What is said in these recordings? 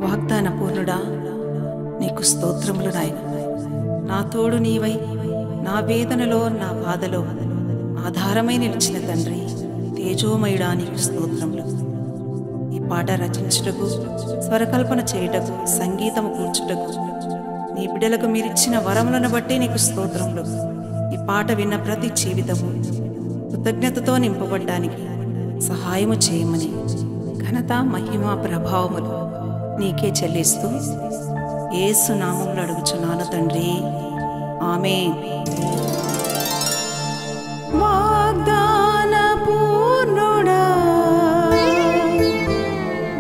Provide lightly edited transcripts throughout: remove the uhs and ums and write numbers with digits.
వాగ్దాన పూర్ణుడా, నీకు స్తోత్రములు నాయన. నా తోడు నీవై, నా వేదనలో నా బాధలో ఆధారమై నిలిచిన తండ్రి, తేజోమయుడా నీకు స్తోత్రములు. ఈ పాట రచించుటకు, స్వరకల్పన చేయుటకు, సంగీతము కూర్చుటకు నీ బిడ్డలకు మీరిచ్చిన వరములను బట్టి నీకు స్తోత్రములు. ఈ పాట విన్న ప్రతి జీవితము కృతజ్ఞతతో నింపబడ్డానికి సహాయము చేయమని ఘనత, మహిమ, ప్రభావములు నీకే చెల్లిస్తూ యేసు నామములో అడుగుచున్నాను తండ్రి, ఆమేన్. వాగ్దాన పూర్ణుడా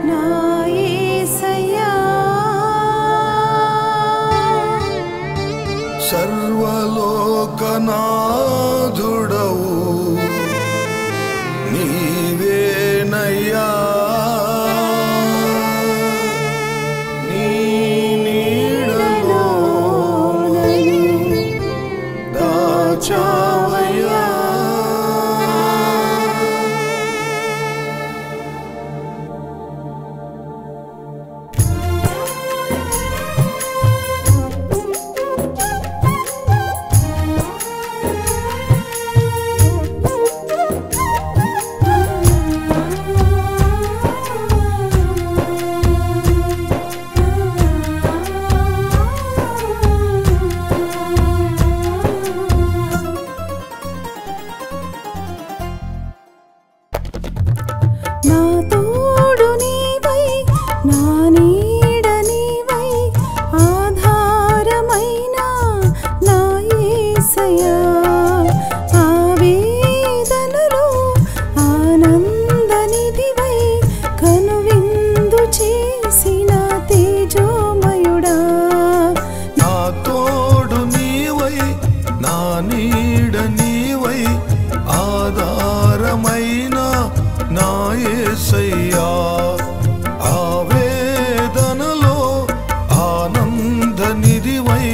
నా యేసయ్యా, సర్వలోకనాథుడవు నీవేనయ్యా. నీ నీడలో దాచావయ్యా. నా తోడు నీవై, నా నీడ నీవై, ఆధారమైన నా యేసయ్యా. ఆవేదనలో ఆనందనిధివై, కనువిందు చేసిన తేజోమయుడా. నా తోడు నీవై, నా నీడ నీవై, ఆధారమైన నా యేసయ్యా. ఆవేదనలో ఆనందనిధివై,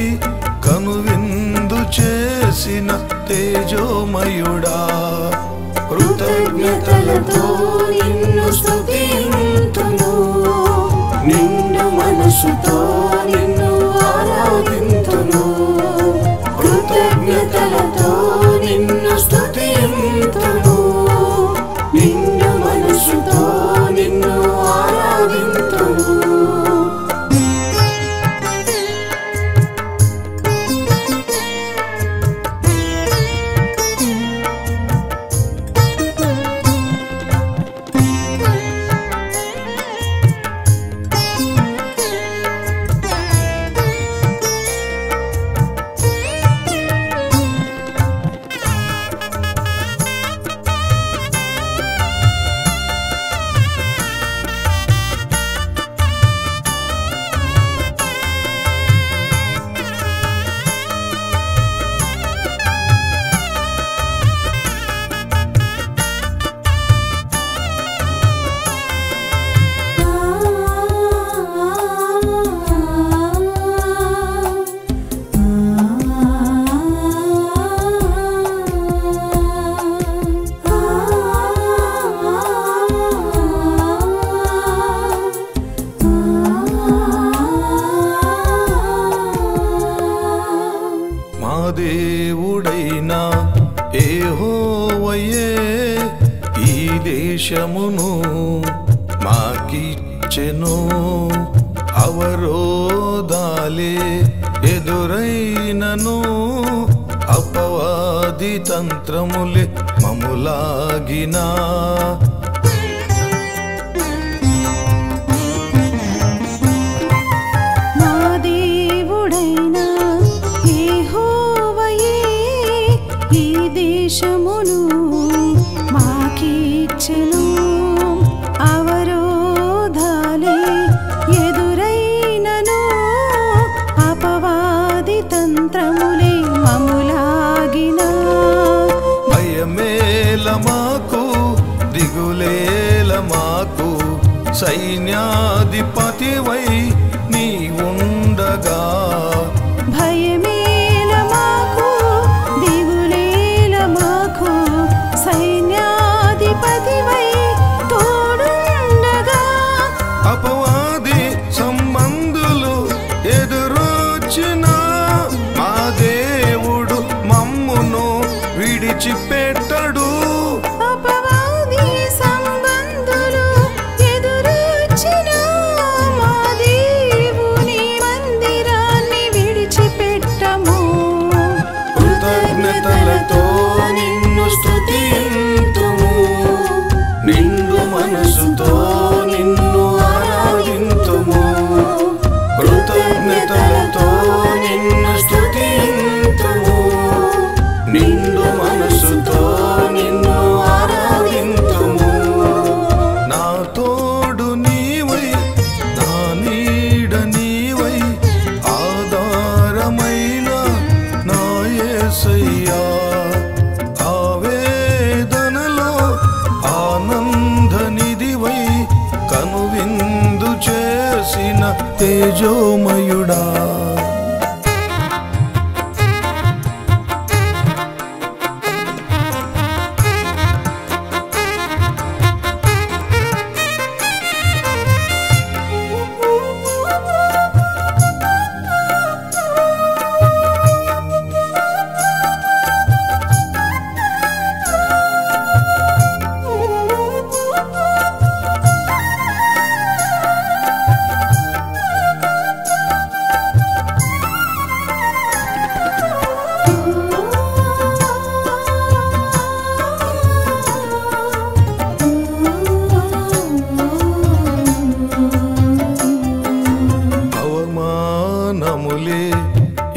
కనువిందు చేసిన తేజోమయుడా. కృతజ్ఞతలతో నిన్ను స్తుతింతును, నిండు మనసుతో నిన్ను ఆరాధింతును. కృతజ్ఞతలతో నిన్ను స్తుతింతును, నిండు మనసుతో నిన్ను ఆరాధింతును. మా దేవుడైనా యెహోవాయే ఈ దేశమును మాకిచ్చెను. అవరోధాలే ఎదురైనను, అపవాది తంత్రములే మములాగినా. నా దేవుడైనా యెహోవాయే ఈ దేశమును మాకిచ్చెను. అవరోధాలే ఎదురైనను, అపవాది తంత్రములే మములాగిన. భయమేల మాకు, దిగులే ఎదురైన తేజోమయుడా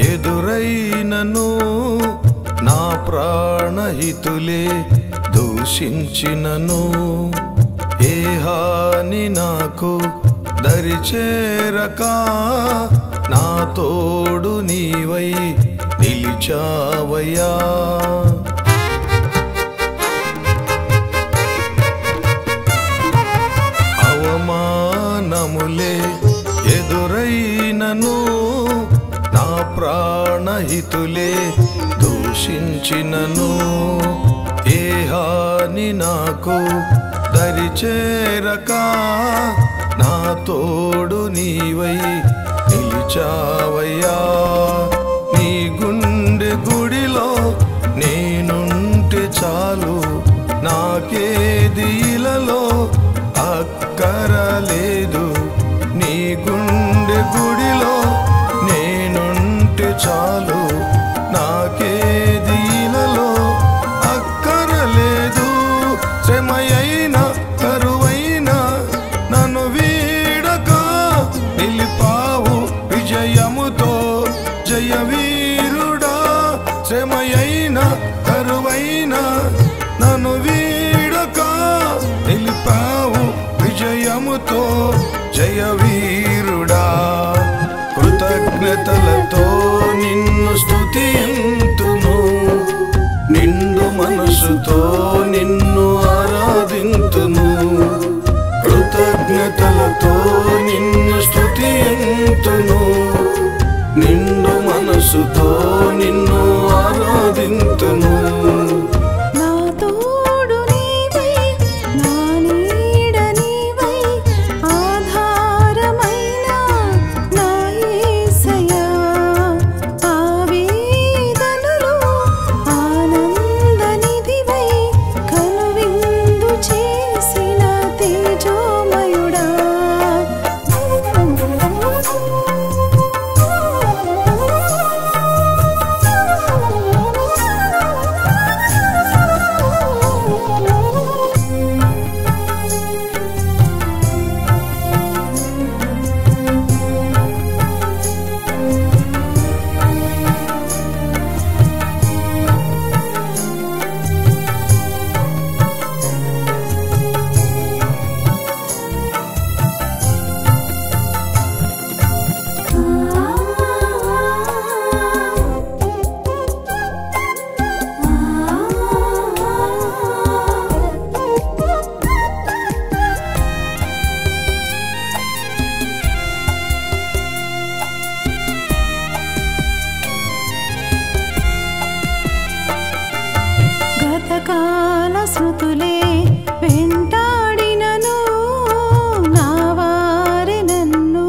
ఎదురైనను నా ప్రాణహితులే దూషించినను ఏ హాని నాకు దరిచేరక నా తోడు నీవై నిలిచావయ్యా అవమానములే ఎదురైనను నా ప్రాణహితులే దూషించినను ఏ హాని నాకు దరిచేరక నా తోడు నీవై నిలిచావయ్యా నీ గుండె గుడిలో నేనుంటే చాలు నాకేది ఇలలో అక్కరలేదు నీ గుండె గుడిలో నేనుంటే చాలు నాకేది ఇలలో అక్కరలేదు శ్రమయైన కరువైన నన్ను వీడక నిలిపావు విజయముతో జయవీరుడా శ్రమయైన కరువైన నన్ను వీడక నిలిపావు విజయముతో జయవీరుడా కృతజ్ఞతలతో నిన్ను స్తుతింతును నిండు మనసుతో నిన్ను ఆరాధింతును కృతజ్ఞతలతో నిన్ను స్తుతింతును నిండు మనసుతో నిన్ను ఆరాధింతును నా తోడు నీవై నా నీడ నీవై ఆధారమైన నా యేసయ్యా ఆవేదనలో ఆనంద నిధివై కనువిందు చేసిన తేజోమయుడా గతకాల స్మృతులే వెంటాడినను నా వారి నన్ను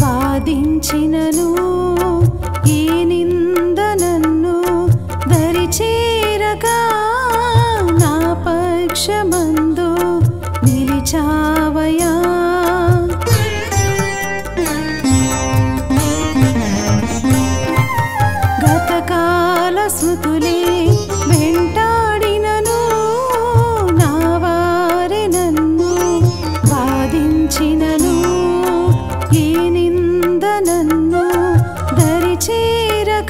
బాధించినను ఈ నింద నన్ను దరిచేరగా నా పక్షమందు నిలిచావయ్యా గతకాల స్మృతులే వెంటాడినను నా వారి నన్ను బాధించినను ఏ నింద నన్ను దరిచేరక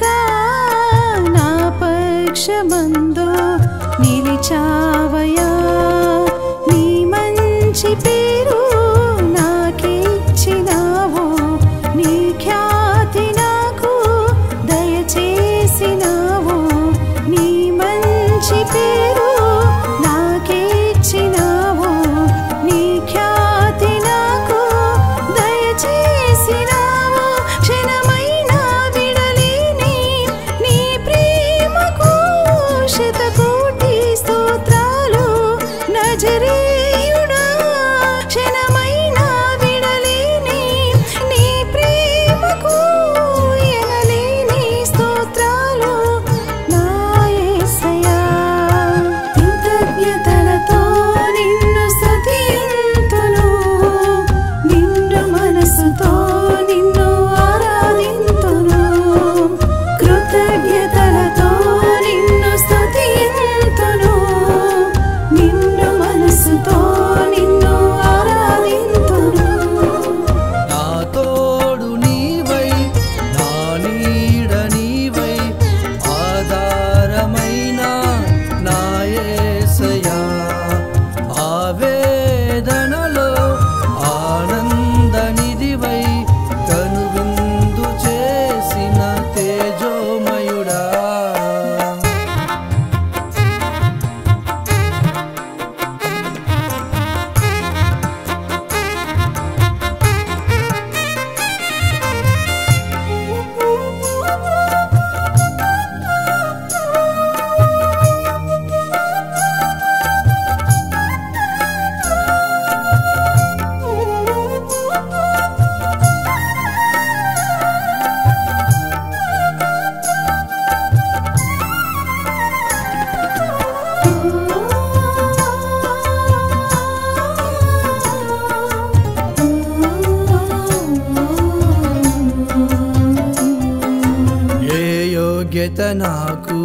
యోగ్యత నాకు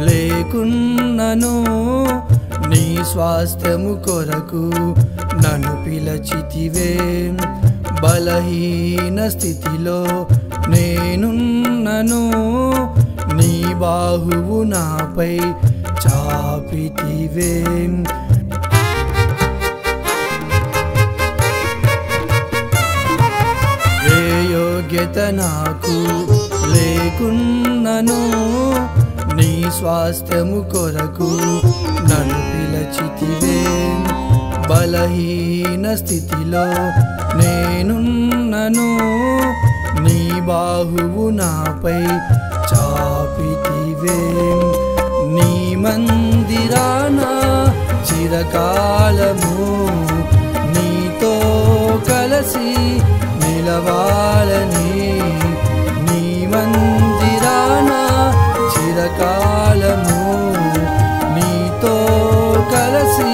లేకున్నను నీ స్వాస్థ్యము కొరకు నన్ను పిలచితివే బలహీన స్థితిలో నేనున్నను నీ బాహువు నాపై చాపితివే ఏ యోగ్యత నాకు లేకున్నను నీ స్వాస్థ్యము కొరకు నన్ను పిలచితివే బలహీన స్థితిలో నేనున్నను నీ బాహువు నాపై చాపితివే నీ మందిరాన చిరకాలము నీతో కలసి నిలవాలని నీ మందిరాన చిరకాలము నీతో కలసి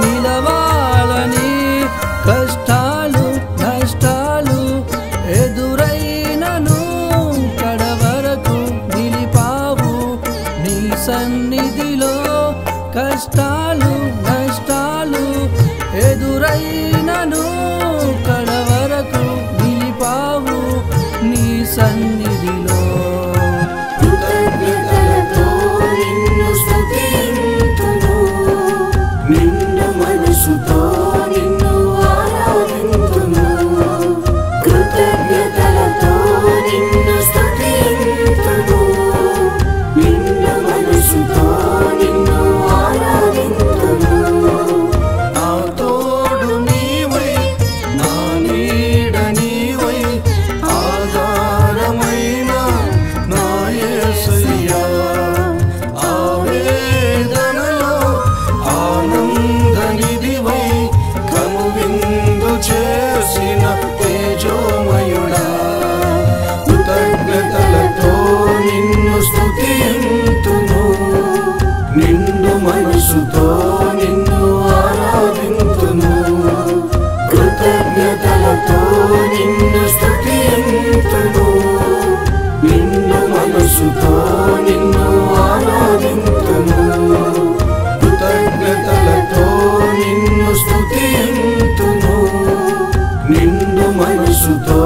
నిలవాలని కష్టాలు నష్టాలు ఎదురైనను కడవరకు నిలిపావు నీ సన్నిధిలో కష్టాలు నష్టాలు ఎదురైనను కడవరకు నిలిపావు నీ సన్నిధిలో కృతజ్ఞతలతో నిన్ను స్తుతింతును నిండు మనసుతో నిన్ను ఆరాధింతును కృతజ్ఞతలతో నిన్ను స్తుతింతును నిండు మనసుతో నిన్ను ఆరాధింతును నా తోడు నీవై నా నీడ నీవై ఆధారమైన నా యేసయ్యా ఆవేదనలో ఆనంద నిధివై కనువిందు చేసిన తేజోమయుడా కృతజ్ఞతలతో నిన్ను స్తుతింతును నిండు మనసుతో నిన్ను ఆరాధింతును కృతజ్ఞతలతో నిన్ను స్తుతింతును నిండు మనసుతో నిన్ను ఆరాధింతును కృతజ్ఞతలతో నిన్ను స్తుతింతును నిండు మనసుతో